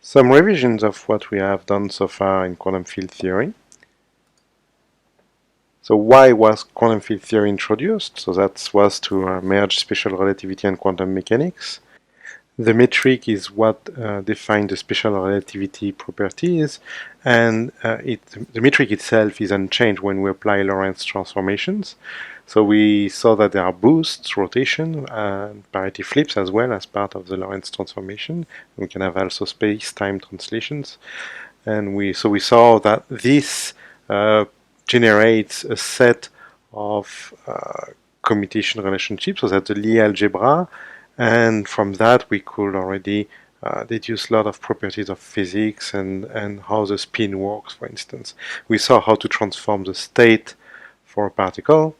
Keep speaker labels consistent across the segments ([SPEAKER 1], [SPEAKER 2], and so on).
[SPEAKER 1] Some revisions of what we have done so far in quantum field theory. So why was quantum field theory introduced? So that was to merge special relativity and quantum mechanics. The metric is what defines the special relativity properties, and the metric itself is unchanged when we apply Lorentz transformations. So we saw that there are boosts, rotation, and parity flips as well as part of the Lorentz transformation. We can have also space-time translations, and we saw that this generates a set of commutation relationships, so that's the Lie algebra, and from that we could already deduce a lot of properties of physics and how the spin works, for instance. We saw how to transform the state for a particle.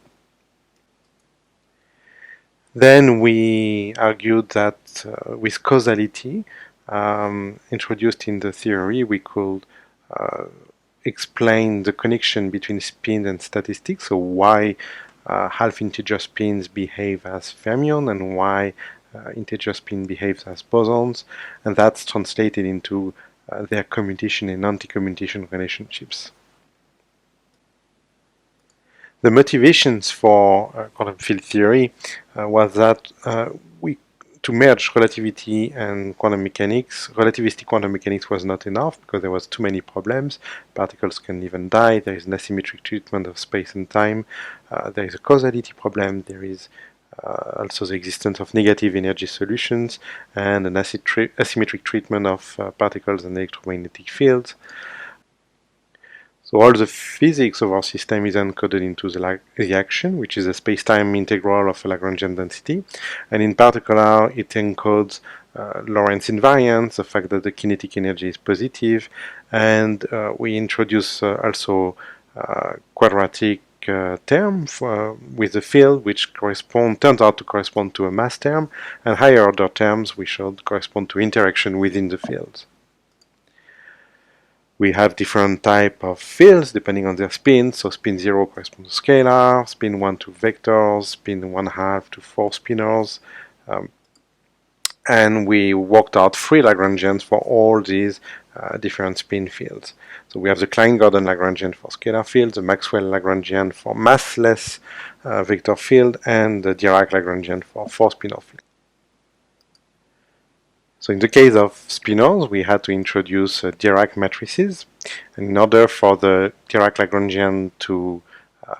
[SPEAKER 1] Then we argued that with causality introduced in the theory, we could explain the connection between spin and statistics, so why half-integer spins behave as fermions and why integer spin behaves as bosons, and that's translated into their commutation and anti-commutation relationships. The motivations for quantum field theory was that to merge relativity and quantum mechanics, relativistic quantum mechanics was not enough because there was too many problems. Particles can even die. There is an asymmetric treatment of space and time. There is a causality problem. There is also the existence of negative energy solutions and an asymmetric treatment of particles and electromagnetic fields. So all the physics of our system is encoded into the action, which is a space-time integral of a Lagrangian density. And in particular, it encodes Lorentz invariance, the fact that the kinetic energy is positive, and we introduce also quadratic term with the field, which turns out to correspond to a mass term, and higher order terms we showed correspond to interaction within the fields. We have different type of fields depending on their spin. So spin 0 corresponds to scalar, spin 1 to vectors, spin 1/2 to 4 spinors. And we worked out 3 Lagrangians for all these different spin fields. So we have the Klein-Gordon Lagrangian for scalar fields, the Maxwell Lagrangian for massless vector field, and the Dirac Lagrangian for 4 spinor field. So in the case of spinors, we had to introduce Dirac matrices. And in order for the Dirac Lagrangian to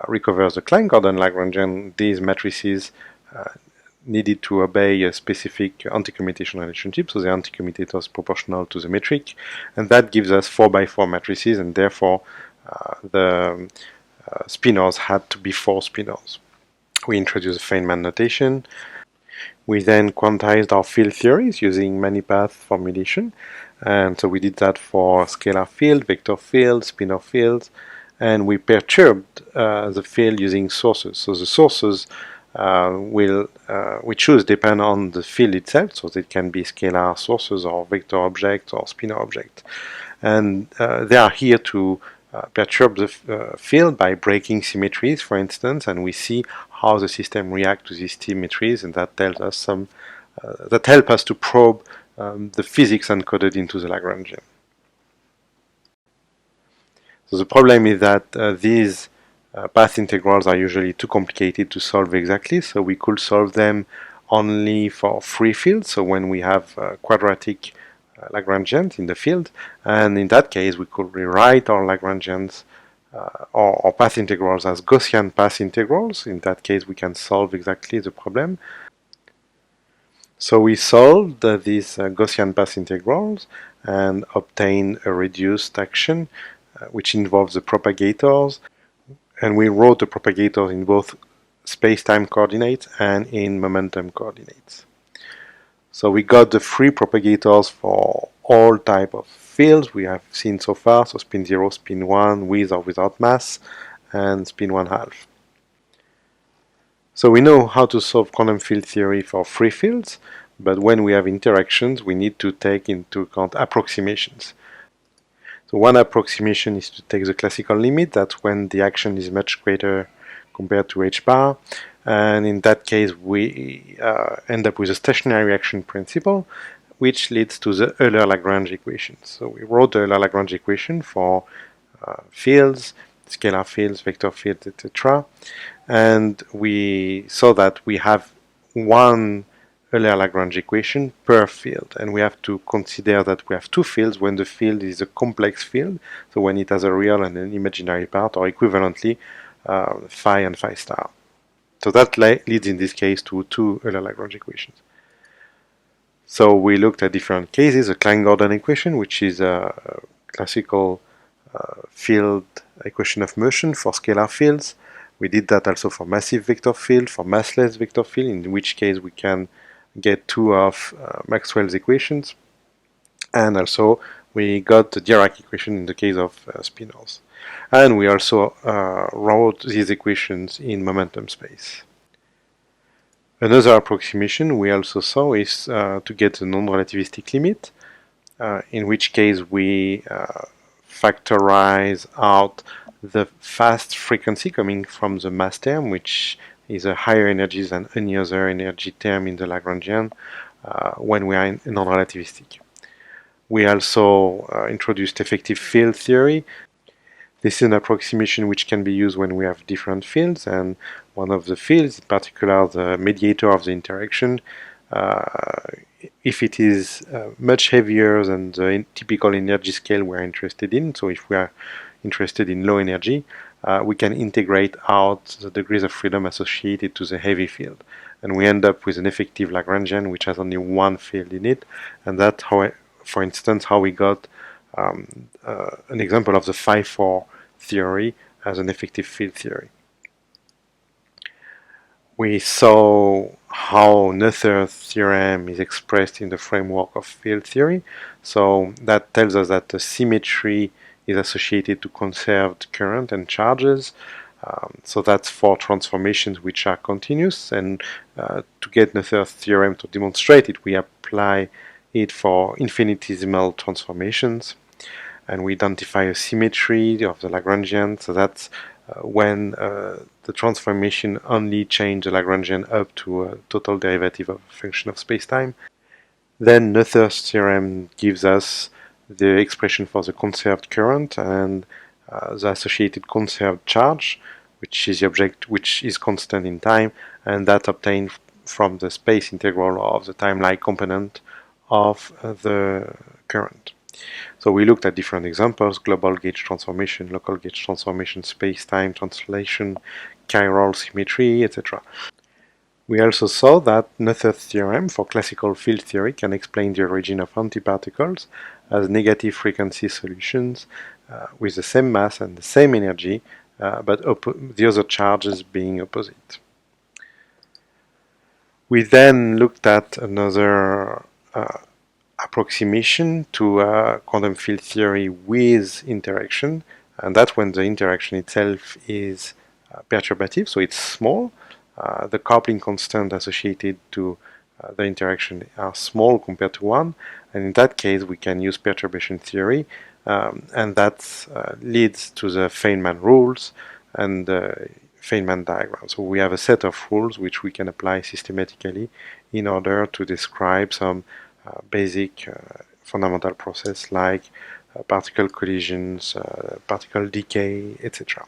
[SPEAKER 1] recover the Klein-Gordon Lagrangian, these matrices needed to obey a specific anti-commutation relationship. So the anti-commutator is proportional to the metric. And that gives us 4x4 matrices, and therefore the spinors had to be 4 spinors. We introduced Feynman notation. We then quantized our field theories using many-path formulation, and so we did that for scalar field, vector field, spinor fields, and we perturbed the field using sources. So the sources we choose depend on the field itself, so it can be scalar sources or vector objects or spinor objects, and they are here to perturb the field by breaking symmetries, for instance, and we see how the system reacts to these symmetries, and that tells us some that help us to probe the physics encoded into the Lagrangian. So the problem is that these path integrals are usually too complicated to solve exactly, so we could solve them only for free fields, so when we have quadratic Lagrangians in the field, and in that case we could rewrite our Lagrangians or path integrals as Gaussian path integrals. In that case we can solve exactly the problem. So we solved these Gaussian path integrals and obtained a reduced action which involves the propagators, and we wrote the propagators in both space-time coordinates and in momentum coordinates. So we got the 3 propagators for all type of fields we have seen so far, so spin 0, spin 1, with or without mass, and spin 1/2. So we know how to solve quantum field theory for free fields, but when we have interactions we need to take into account approximations. So one approximation is to take the classical limit, that's when the action is much greater compared to h bar, and in that case we end up with a stationary action principle, which leads to the Euler-Lagrange equation. So we wrote the Euler-Lagrange equation for fields, scalar fields, vector fields, etc. And we saw that we have one Euler-Lagrange equation per field, and we have to consider that we have two fields when the field is a complex field, so when it has a real and an imaginary part, or equivalently phi and phi star. So that leads in this case to two Euler-Lagrange equations. So we looked at different cases, a Klein-Gordon equation, which is a classical field equation of motion for scalar fields. We did that also for massive vector field, for massless vector field, in which case we can get two of Maxwell's equations. And also we got the Dirac equation in the case of spinors. And we also wrote these equations in momentum space. Another approximation we also saw is to get the non-relativistic limit, in which case we factorize out the fast frequency coming from the mass term, which is a higher energy than any other energy term in the Lagrangian when we are in non-relativistic. We also introduced effective field theory. This is an approximation which can be used when we have different fields, and one of the fields, in particular the mediator of the interaction, if it is much heavier than the typical energy scale we are interested in, so if we are interested in low energy, we can integrate out the degrees of freedom associated to the heavy field. And we end up with an effective Lagrangian which has only one field in it, and that's how, for instance, how we got an example of the phi-4 theory as an effective field theory. We saw how Noether's theorem is expressed in the framework of field theory. So that tells us that the symmetry is associated to conserved current and charges. So that's for transformations which are continuous. And to get Noether's theorem to demonstrate it, we apply it for infinitesimal transformations. And we identify a symmetry of the Lagrangian. So that's when the transformation only change the Lagrangian up to a total derivative of a function of spacetime. Then Noether's theorem gives us the expression for the conserved current and the associated conserved charge, which is the object which is constant in time, and that's obtained from the space integral of the time-like component of the current. So we looked at different examples: global gauge transformation, local gauge transformation, space-time translation, chiral symmetry, etc. We also saw that Noether's theorem for classical field theory can explain the origin of antiparticles as negative frequency solutions with the same mass and the same energy, but the other charges being opposite. We then looked at another approximation to quantum field theory with interaction, and that's when the interaction itself is perturbative, so it's small. The coupling constant associated to the interaction are small compared to 1, and in that case we can use perturbation theory, and that leads to the Feynman rules and the Feynman diagram. So we have a set of rules which we can apply systematically in order to describe some basic fundamental process like particle collisions, particle decay, etc.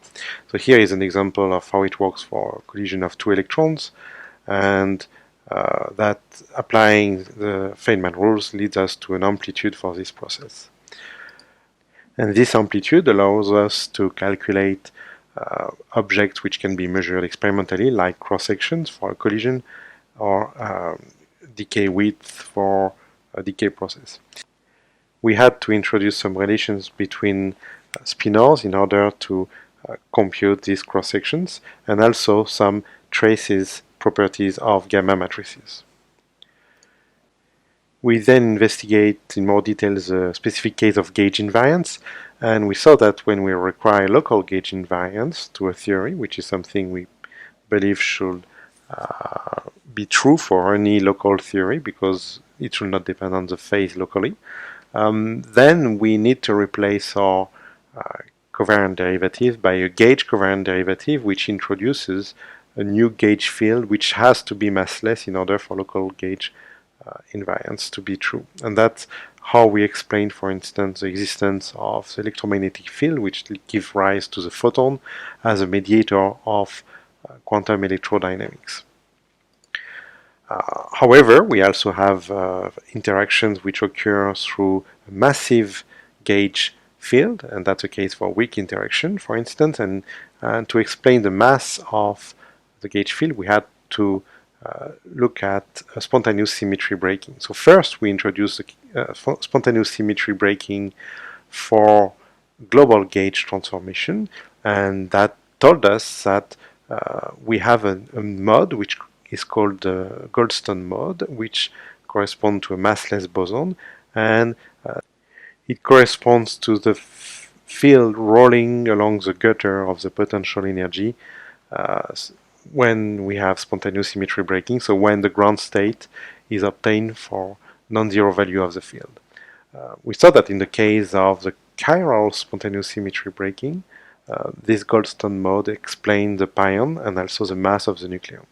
[SPEAKER 1] So here is an example of how it works for a collision of two electrons, and that applying the Feynman rules leads us to an amplitude for this process. And this amplitude allows us to calculate objects which can be measured experimentally, like cross-sections for a collision, or decay width for a decay process. We had to introduce some relations between spinors in order to compute these cross-sections, and also some traces properties of gamma matrices. We then investigate in more detail the specific case of gauge invariance, and we saw that when we require local gauge invariance to a theory, which is something we believe should be true for any local theory because it should not depend on the phase locally, then we need to replace our covariant derivative by a gauge covariant derivative which introduces a new gauge field which has to be massless in order for local gauge invariance to be true. And that's how we explain, for instance, the existence of the electromagnetic field, which gives rise to the photon as a mediator of quantum electrodynamics. However, we also have interactions which occur through a massive gauge field, and that's the case for weak interaction, for instance. And to explain the mass of the gauge field, we had to look at spontaneous symmetry breaking. So first, we introduced spontaneous symmetry breaking for global gauge transformation, and that told us that we have a mode which is called the Goldstone mode, which corresponds to a massless boson, and it corresponds to the field rolling along the gutter of the potential energy when we have spontaneous symmetry breaking, so when the ground state is obtained for non-zero value of the field. We saw that in the case of the chiral spontaneous symmetry breaking, this Goldstone mode explained the pion and also the mass of the nucleon.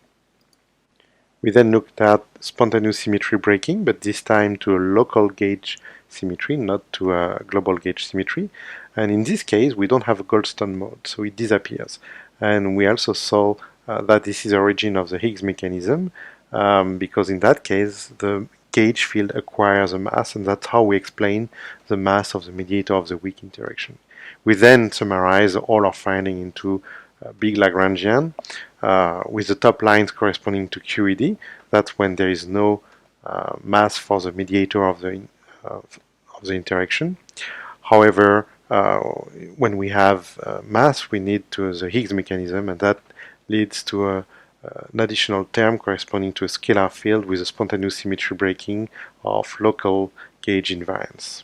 [SPEAKER 1] We then looked at spontaneous symmetry breaking, but this time to a local gauge symmetry, not to a global gauge symmetry. And in this case, we don't have a Goldstone mode, so it disappears. And we also saw that this is the origin of the Higgs mechanism, because in that case, the gauge field acquires a mass, and that's how we explain the mass of the mediator of the weak interaction. We then summarize all our findings into big Lagrangian, with the top lines corresponding to QED. That's when there is no mass for the mediator of the interaction. However, when we have mass, we need the Higgs mechanism, and that leads to an additional term corresponding to a scalar field with a spontaneous symmetry breaking of local gauge invariance.